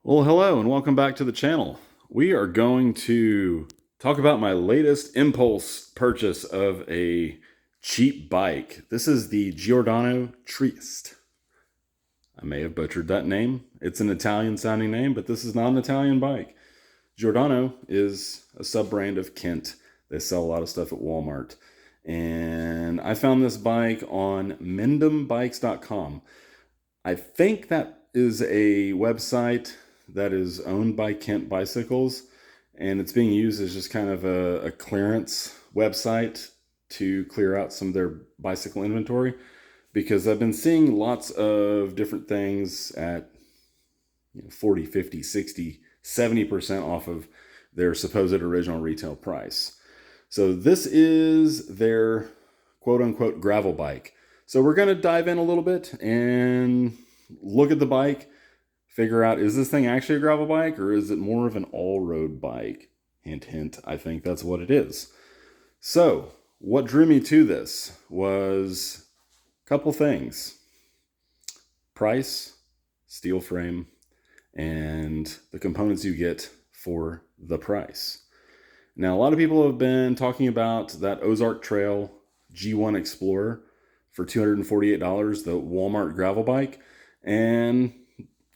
Well, hello and welcome back to the channel. We are going to talk about my latest impulse purchase of a cheap bike. This is the Giordano Trieste. I may have butchered that name. It's an Italian sounding name, but this is not an Italian bike. Giordano is a sub-brand of Kent. They sell a lot of stuff at Walmart. And I found this bike on mendombikes.com. I think that is a website that is owned by Kent Bicycles, and it's being used as just kind of a clearance website to clear out some of their bicycle inventory, because I've been seeing lots of different things at 40, 50, 60, 70% off of their supposed original retail price. So this is their quote-unquote gravel bike. So we're going to dive in a little bit and look at the bike, figure out, is this thing actually a gravel bike or is it more of an all-road bike? Hint, hint, I think that's what it is. So what drew me to this was a couple things. Price, steel frame, and the components you get for the price. Now, a lot of people have been talking about that Ozark Trail G1 Explorer for $248, the Walmart gravel bike, and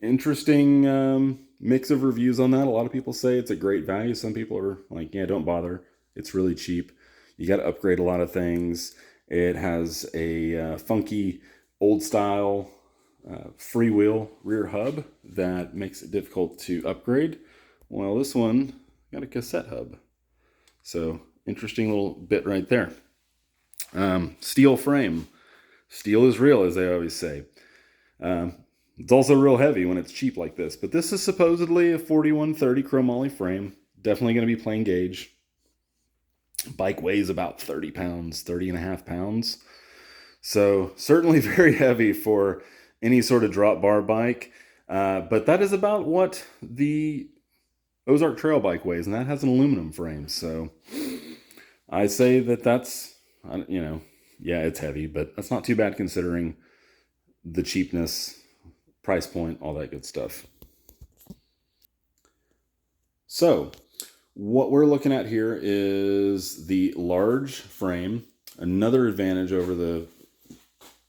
interesting mix of reviews on that. A lot of people say it's a great value. Some people are like, yeah, don't bother. It's really cheap. You got to upgrade a lot of things. It has a funky old style freewheel rear hub that makes it difficult to upgrade. Well, this one got a cassette hub. So interesting little bit right there. Steel frame. Steel is real, as they always say. It's also real heavy when it's cheap like this. But this is supposedly a 4130 chromoly frame. Definitely going to be plain gauge. Bike weighs about 30 pounds, 30 and a half pounds. So certainly very heavy for any sort of drop bar bike. But that is about what the Ozark Trail bike weighs, and that has an aluminum frame. So I say that's, yeah, it's heavy, but that's not too bad considering the cheapness, price point, all that good stuff. So what we're looking at here is the large frame. Another advantage over the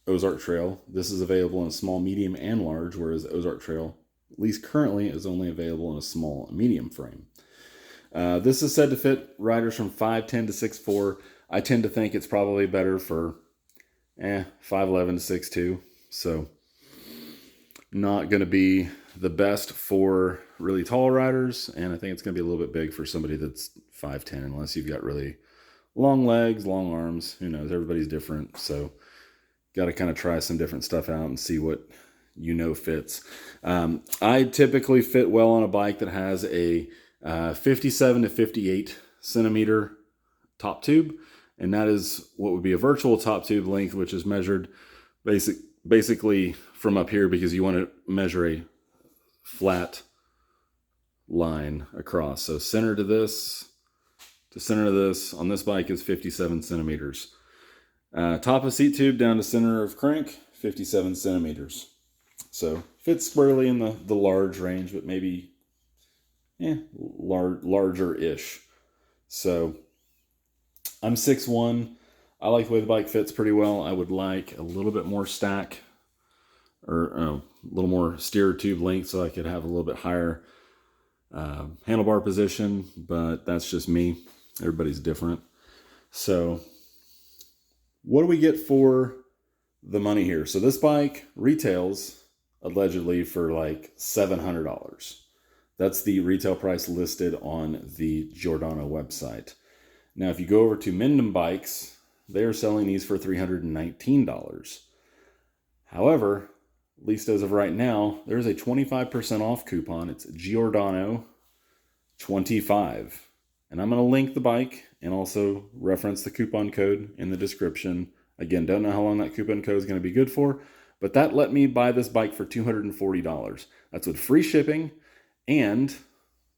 Ozark Trail, this is available in a small, medium, and large, whereas the Ozark Trail, at least currently, is only available in a small and medium frame. This is said to fit riders from 5'10 to 6'4". I tend to think it's probably better for 5'11 to 6'2". So not going to be the best for really tall riders, and I think it's going to be a little bit big for somebody that's 5'10", unless you've got really long legs, long arms. Who knows? Everybody's different, so got to kind of try some different stuff out and see what fits. I typically fit well on a bike that has a 57 to 58 centimeter top tube, and that is what would be a virtual top tube length, which is measured basically from up here, because you want to measure a flat line across. So center to this to center to this on this bike is 57 centimeters. Top of seat tube down to center of crank, 57 centimeters. So fits squarely in the large range, but maybe larger-ish. So I'm 6'1". I like the way the bike fits pretty well. I would like a little bit more stack, or a little more steer tube length, so I could have a little bit higher handlebar position, but that's just me. Everybody's different. So what do we get for the money here? So this bike retails allegedly for like $700. That's the retail price listed on the Giordano website. Now, if you go over to Mendham Bikes, they are selling these for $319. However, at least as of right now, there's a 25% off coupon. It's Giordano 25. And I'm going to link the bike and also reference the coupon code in the description. Again, don't know how long that coupon code is going to be good for, but that let me buy this bike for $240. That's with free shipping, and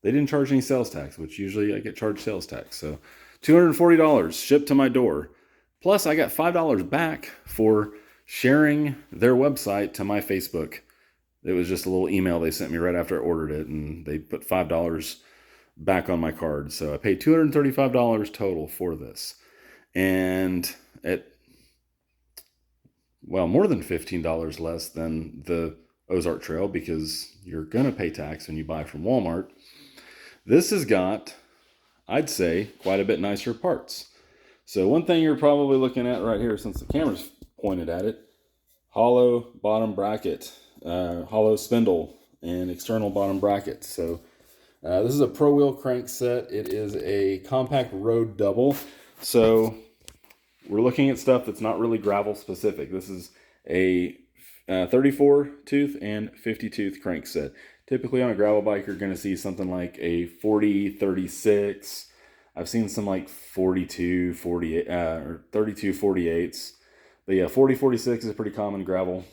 they didn't charge any sales tax, which usually I get charged sales tax. So $240 shipped to my door. Plus, I got $5 back for sharing their website to my Facebook It was just a little email they sent me right after I ordered it, and they put $5 back on my card. So I paid $235 total for this. And at, well, more than $15 less than the Ozark Trail, because you're going to pay tax when you buy from Walmart. This has got, I'd say, quite a bit nicer parts. So one thing you're probably looking at right here, since the camera's pointed at it, hollow bottom bracket, hollow spindle, and external bottom bracket. So this is a Pro Wheel crank set. It is a compact road double. So we're looking at stuff that's not really gravel specific. This is a 34 tooth and 50 tooth crank set. Typically on a gravel bike, you're going to see something like a 40, 36. I've seen some like 42, 48, or 32, 48s. But yeah, 40, 46 is a pretty common gravel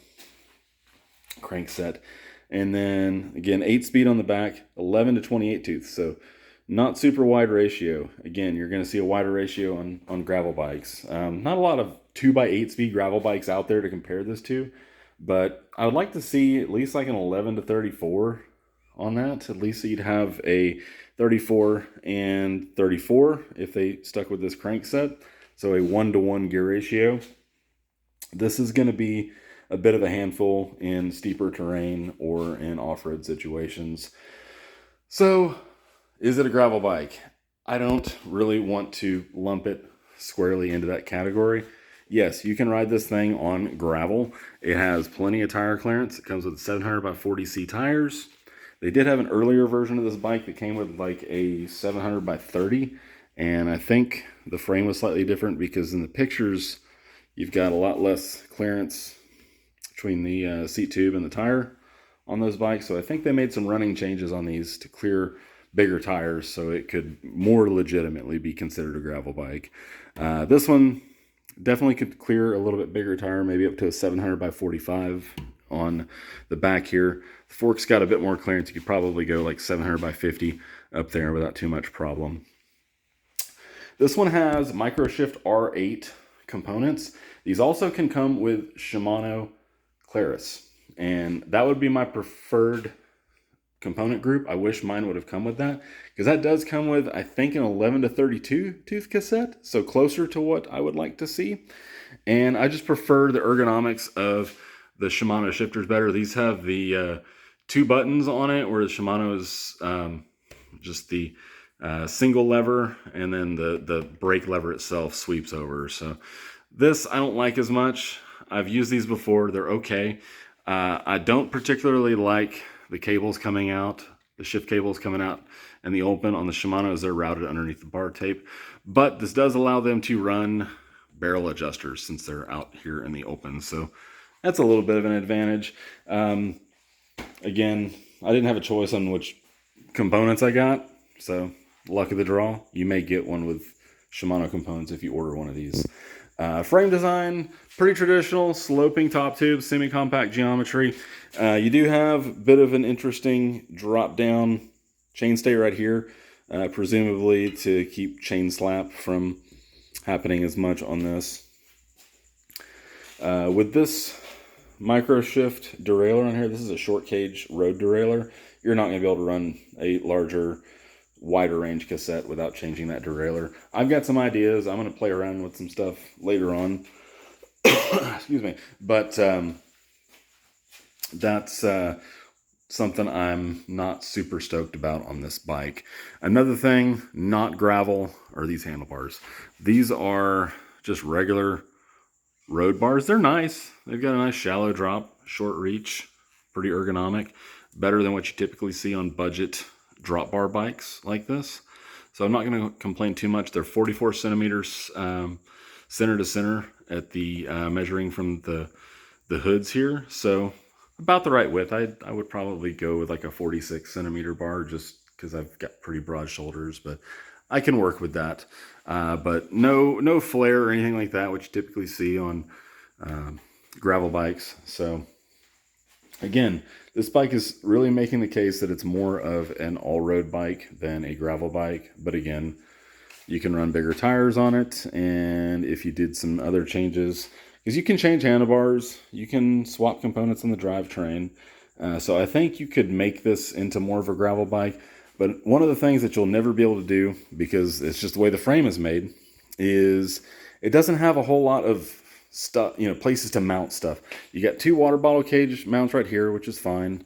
crank set. And then again, 8-speed on the back, 11 to 28 tooth. So not super wide ratio. Again, you're going to see a wider ratio on gravel bikes. Not a lot of 2x8 speed gravel bikes out there to compare this to, but I would like to see at least like an 11 to 34 on that. At least so you'd have a 34 and 34 if they stuck with this crank set. So a 1-to-1 gear ratio. This is going to be a bit of a handful in steeper terrain or in off-road situations. So is it a gravel bike? I don't really want to lump it squarely into that category. Yes, you can ride this thing on gravel. It has plenty of tire clearance. It comes with 700 by 40C tires. They did have an earlier version of this bike that came with like a 700 by 30. And I think the frame was slightly different because in the pictures, you've got a lot less clearance between the seat tube and the tire on those bikes. So I think they made some running changes on these to clear bigger tires so it could more legitimately be considered a gravel bike. This one definitely could clear a little bit bigger tire, maybe up to a 700 by 45 on the back here. The fork's got a bit more clearance. You could probably go like 700 by 50 up there without too much problem. This one has Microshift R8 components. These also can come with Shimano Claris, and that would be my preferred component group. I wish mine would have come with that, because that does come with, I think, an 11 to 32 tooth cassette, so closer to what I would like to see. And I just prefer the ergonomics of the Shimano shifters better. These have the 2 buttons on it, where the Shimano is just the single lever, and then the brake lever itself sweeps over. So this I don't like as much. I've used these before. They're okay. I don't particularly like the cables coming out, the shift cables coming out and the open on the Shimano, they're routed underneath the bar tape. But this does allow them to run barrel adjusters since they're out here in the open. So that's a little bit of an advantage. Again, I didn't have a choice on which components I got. So luck of the draw, you may get one with Shimano components if you order one of these. Frame design, pretty traditional, sloping top tube, semi-compact geometry. You do have a bit of an interesting drop-down chainstay right here, presumably to keep chain slap from happening as much on this. With this Microshift derailleur on here, this is a short cage road derailleur. You're not going to be able to run a larger, wider range cassette without changing that derailleur. I've got some ideas. I'm going to play around with some stuff later on. Excuse me. But that's something I'm not super stoked about on this bike. Another thing, not gravel, are these handlebars. These are just regular road bars. They're nice. They've got a nice shallow drop, short reach, pretty ergonomic. Better than what you typically see on budget drop bar bikes like this. So I'm not going to complain too much. They're 44 centimeters center to center at the measuring from the hoods here. So about the right width. I would probably go with like a 46 centimeter bar just because I've got pretty broad shoulders, but I can work with that. But no flare or anything like that, which you typically see on gravel bikes. So again, this bike is really making the case that it's more of an all-road bike than a gravel bike. But again, you can run bigger tires on it. And if you did some other changes, because you can change handlebars, you can swap components on the drivetrain. So I think you could make this into more of a gravel bike. But one of the things that you'll never be able to do, because it's just the way the frame is made, is it doesn't have a whole lot of stuff, places to mount stuff. You got two water bottle cage mounts right here, which is fine.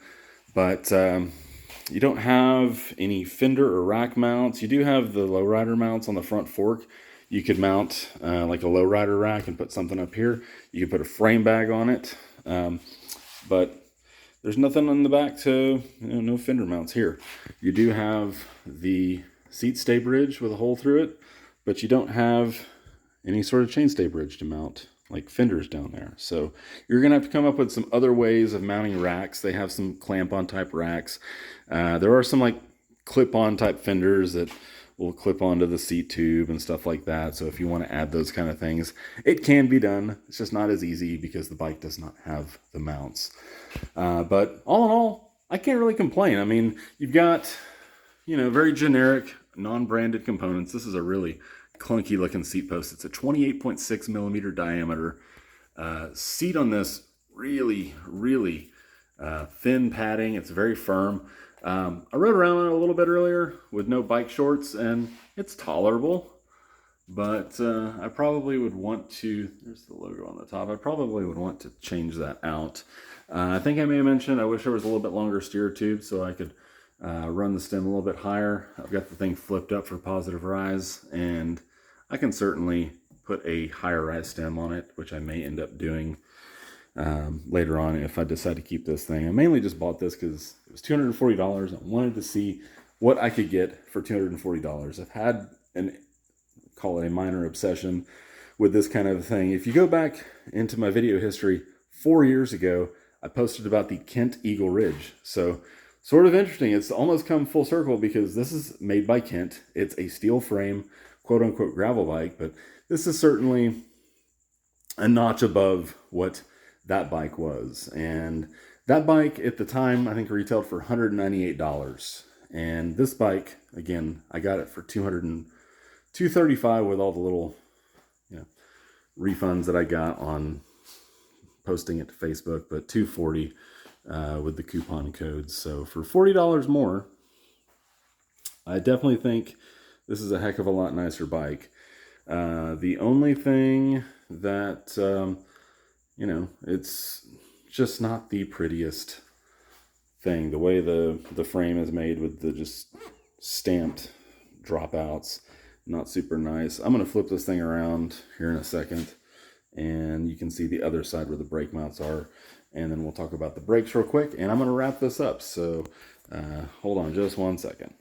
But you don't have any fender or rack mounts. You do have the lowrider mounts on the front fork. You could mount like a lowrider rack and put something up here. You could put a frame bag on it. But there's nothing on the back to, no fender mounts here. You do have the seat stay bridge with a hole through it, but you don't have any sort of chainstay bridge to mount like fenders down there. So you're gonna have to come up with some other ways of mounting racks. They have some clamp-on type racks. There are some like clip-on type fenders that will clip onto the seat tube and stuff like that. So if you want to add those kind of things, it can be done. It's just not as easy because the bike does not have the mounts. But all in all, I can't really complain. I mean, you've got, very generic, non-branded components. This is a really clunky looking seat post. It's a 28.6 millimeter diameter. Seat on this really, really thin padding. It's very firm. I rode around it a little bit earlier with no bike shorts, and it's tolerable. But I probably would want to, there's the logo on the top, I probably would want to change that out. I think I may have mentioned I wish there was a little bit longer steer tube so I could run the stem a little bit higher. I've got the thing flipped up for positive rise, and I can certainly put a higher rise stem on it, which I may end up doing later on if I decide to keep this thing. I mainly just bought this because it was $240. I wanted to see what I could get for $240. I've had call it a minor obsession with this kind of thing. If you go back into my video history 4 years ago, I posted about the Kent Eagle Ridge. So sort of interesting. It's almost come full circle because this is made by Kent. It's a steel frame, quote unquote, gravel bike, but this is certainly a notch above what that bike was. And that bike at the time, I think retailed for $198. And this bike, again, I got it for $235 with all the little refunds that I got on posting it to Facebook, but $240 with the coupon codes. So for $40 more, I definitely think this is a heck of a lot nicer bike. The only thing that, it's just not the prettiest thing. The way the frame is made with the just stamped dropouts, not super nice. I'm going to flip this thing around here in a second, and you can see the other side where the brake mounts are, and then we'll talk about the brakes real quick, and I'm going to wrap this up. So hold on just one second.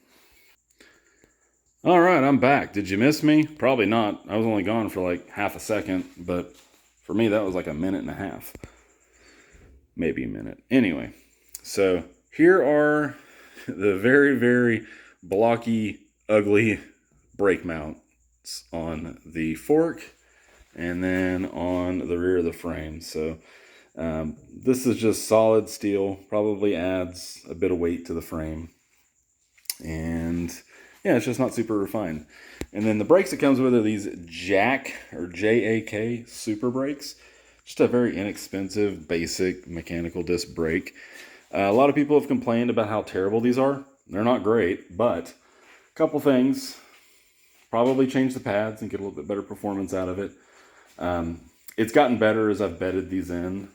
All right, I'm back. Did you miss me? Probably not. I was only gone for like half a second, but for me that was like a minute and a half, maybe a minute. Anyway, so here are the very, very blocky, ugly brake mounts on the fork and then on the rear of the frame. So this is just solid steel, probably adds a bit of weight to the frame, and yeah, it's just not super refined. And then the brakes it comes with are these Jack or JAK super brakes. Just a very inexpensive, basic mechanical disc brake. A lot of people have complained about how terrible these are. They're not great, but a couple things. Probably change the pads and get a little bit better performance out of it. It's gotten better as I've bedded these in.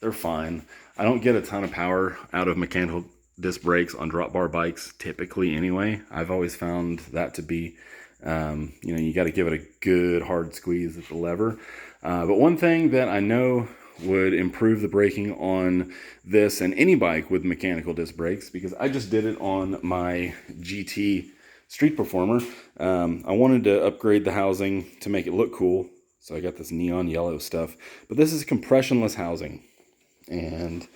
They're fine. I don't get a ton of power out of mechanical disc brakes on drop bar bikes typically anyway. I've always found that to be, you got to give it a good hard squeeze at the lever. But one thing that I know would improve the braking on this and any bike with mechanical disc brakes, because I just did it on my GT Street Performer. I wanted to upgrade the housing to make it look cool, so I got this neon yellow stuff. But this is compressionless housing, and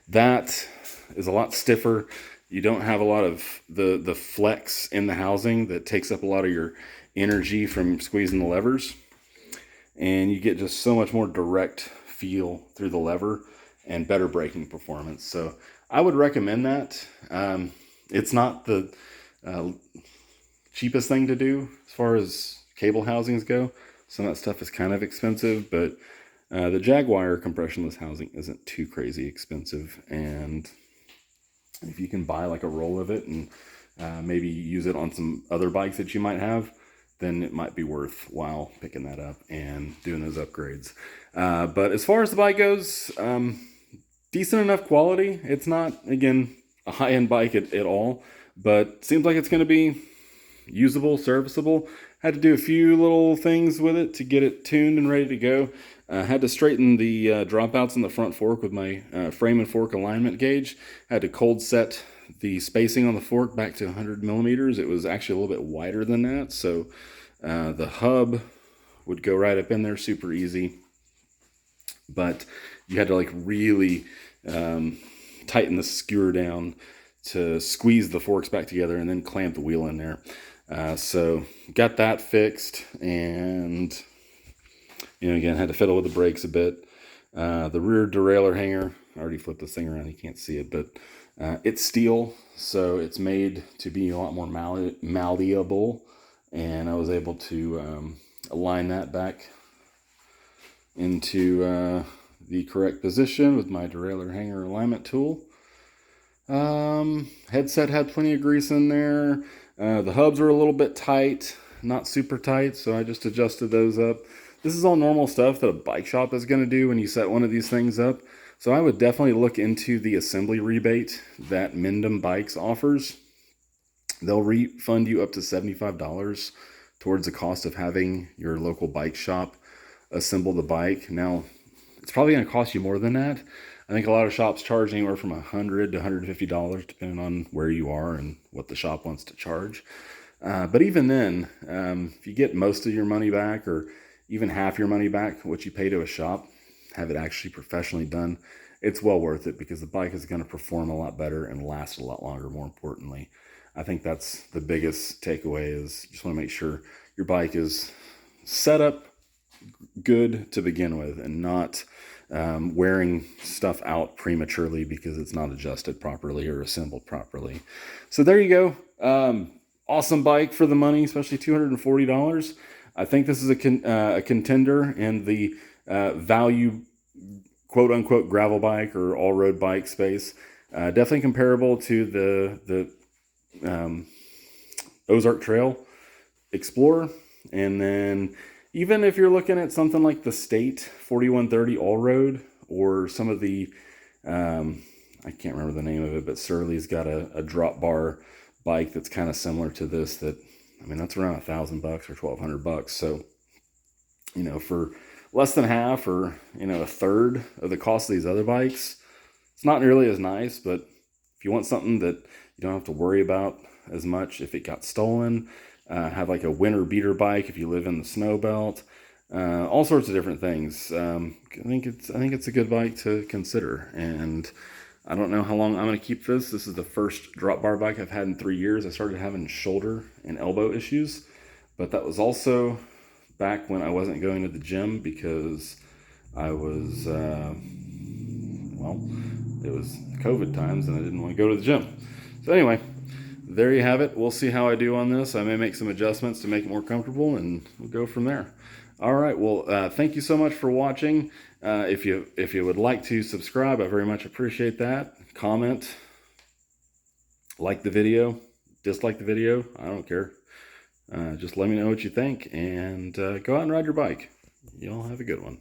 that is a lot stiffer. You don't have a lot of the flex in the housing that takes up a lot of your energy from squeezing the levers, and you get just so much more direct feel through the lever and better braking performance. So I would recommend that. It's not the cheapest thing to do as far as cable housings go. Some of that stuff is kind of expensive, but the Jaguar compressionless housing isn't too crazy expensive, and If you can buy like a roll of it and maybe use it on some other bikes that you might have, then it might be worthwhile picking that up and doing those upgrades. But as far as the bike goes, decent enough quality. It's not, again, a high-end bike at all, but seems like it's going to be usable, serviceable. Had to do a few little things with it to get it tuned and ready to go. Had to straighten the dropouts in the front fork with my frame and fork alignment gauge. Had to cold set the spacing on the fork back to 100 millimeters. It was actually a little bit wider than that, so the hub would go right up in there super easy. But you had to like really tighten the skewer down to squeeze the forks back together and then clamp the wheel in there. So got that fixed, and again, had to fiddle with the brakes a bit. The rear derailleur hanger, I already flipped this thing around, you can't see it, but it's steel, so it's made to be a lot more malleable, and I was able to align that back into the correct position with my derailleur hanger alignment tool. Headset had plenty of grease in there. The hubs were a little bit tight, not super tight, so I just adjusted those up. This is all normal stuff that a bike shop is going to do when you set one of these things up. So I would definitely look into the assembly rebate that Mindom Bikes offers. They'll refund you up to $75 towards the cost of having your local bike shop assemble the bike. Now, it's probably going to cost you more than that. I think a lot of shops charge anywhere from $100 to $150, depending on where you are and what the shop wants to charge. But even then, if you get most of your money back, or even half your money back, what you pay to a shop, have it actually professionally done, it's well worth it, because the bike is going to perform a lot better and last a lot longer, more importantly. I think that's the biggest takeaway, is just want to make sure your bike is set up good to begin with, and not wearing stuff out prematurely because it's not adjusted properly or assembled properly. So there you go. Awesome bike for the money, especially $240. I think this is a contender in the value, quote unquote, gravel bike or all road bike space. Definitely comparable to the Ozark Trail Explorer. And then even if you're looking at something like the State 4130 all road, or some of the, I can't remember the name of it, but Surly's got a drop bar bike that's kind of similar to this, that, I mean, that's around $1,000 or $1,200. So, for less than half, or, a third of the cost of these other bikes, it's not nearly as nice. But if you want something that you don't have to worry about as much if it got stolen, have like a winter beater bike if you live in the snow belt, all sorts of different things. I think it's a good bike to consider. And I don't know how long I'm going to keep this. This is the first drop bar bike I've had in 3 years. I started having shoulder and elbow issues, but that was also back when I wasn't going to the gym, because I was, it was COVID times and I didn't want to go to the gym. So anyway, there you have it. We'll see how I do on this. I may make some adjustments to make it more comfortable, and we'll go from there. All right. Well, thank you so much for watching. If you would like to subscribe, I very much appreciate that. Comment, like the video, dislike the video, I don't care. Just let me know what you think, and go out and ride your bike. Y'all have a good one.